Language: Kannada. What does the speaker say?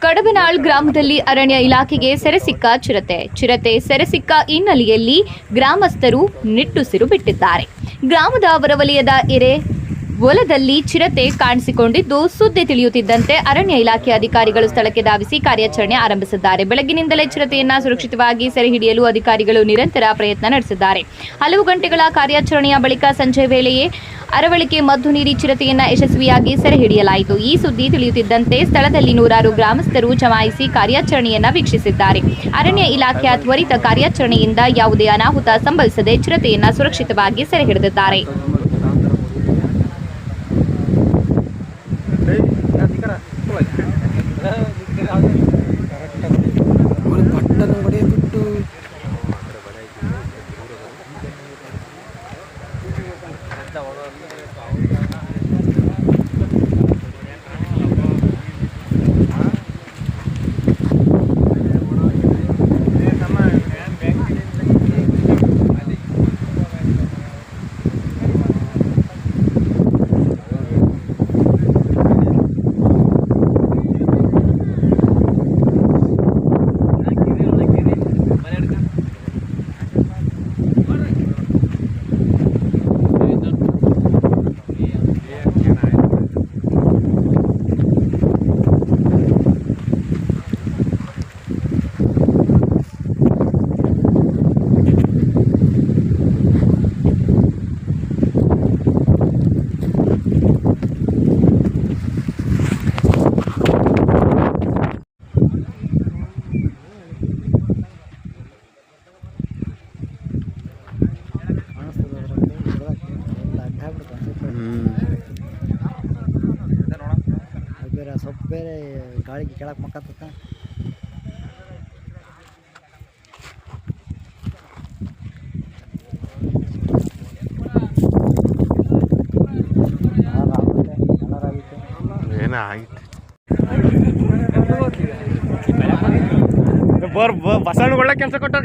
ಕಡಬನಾಳ್ ಗ್ರಾಮದಲ್ಲಿ ಅರಣ್ಯ ಇಲಾಖೆಗೆ ಸೆರೆಸಿಕ್ಕ ಚಿರತೆ ಸೆರೆಸಿಕ್ಕ ಹಿನ್ನೆಲೆಯಲ್ಲಿ ಗ್ರಾಮಸ್ಥರು ನಿಟ್ಟುಸಿರು ಬಿಟ್ಟಿದ್ದಾರೆ. ಗ್ರಾಮದ ಹೊರವಲಯದ ಹೊಲದಲ್ಲಿ ಚಿರತೆ ಕಾಣಿಸಿಕೊಂಡಿದ್ದು, ಸುದ್ದಿ ತಿಳಿಯುತ್ತಿದ್ದಂತೆ ಅರಣ್ಯ ಇಲಾಖೆ ಅಧಿಕಾರಿಗಳು ಸ್ಥಳಕ್ಕೆ ಧಾವಿಸಿ ಕಾರ್ಯಾಚರಣೆ ಆರಂಭಿಸಿದ್ದಾರೆ. ಬೆಳಗಿನಿಂದಲೇ ಚಿರತೆಯನ್ನ ಸುರಕ್ಷಿತವಾಗಿ ಸೆರೆ ಹಿಡಿಯಲು ಅಧಿಕಾರಿಗಳು ನಿರಂತರ ಪ್ರಯತ್ನ ನಡೆಸಿದ್ದಾರೆ. ಹಲವು ಗಂಟೆಗಳ ಕಾರ್ಯಾಚರಣೆಯ ಬಳಿಕ ಸಂಜೆ ವೇಳೆಯೇ ಅರವಳಿಕೆ ಮದ್ದು ನೀಡಿ ಚಿರತೆಯನ್ನ ಯಶಸ್ವಿಯಾಗಿ ಸೆರೆ ಹಿಡಿಯಲಾಯಿತು. ಈ ಸುದ್ದಿ ತಿಳಿಯುತ್ತಿದ್ದಂತೆ ಸ್ಥಳದಲ್ಲಿ ನೂರಾರು ಗ್ರಾಮಸ್ಥರು ಜಮಾಯಿಸಿ ಕಾರ್ಯಾಚರಣೆಯನ್ನ ವೀಕ್ಷಿಸಿದ್ದಾರೆ. ಅರಣ್ಯ ಇಲಾಖೆಯ ತ್ವರಿತ ಕಾರ್ಯಾಚರಣೆಯಿಂದ ಯಾವುದೇ ಅನಾಹುತ ಸಂಭವಿಸದೆ ಚಿರತೆಯನ್ನ ಸುರಕ್ಷಿತವಾಗಿ ಸೆರೆ ಹಿಡಿದಿದ್ದಾರೆ. ಸ್ವಲ್ಪ ಬೇರೆ ಗಾಳಿಗೆ ಕೆಳಕ್ಕೆ ಮಕ್ಕತ್ತ ಬಸವಣ್ಣಗಳ ಕೆಲಸ ಕೊಟ್ಟ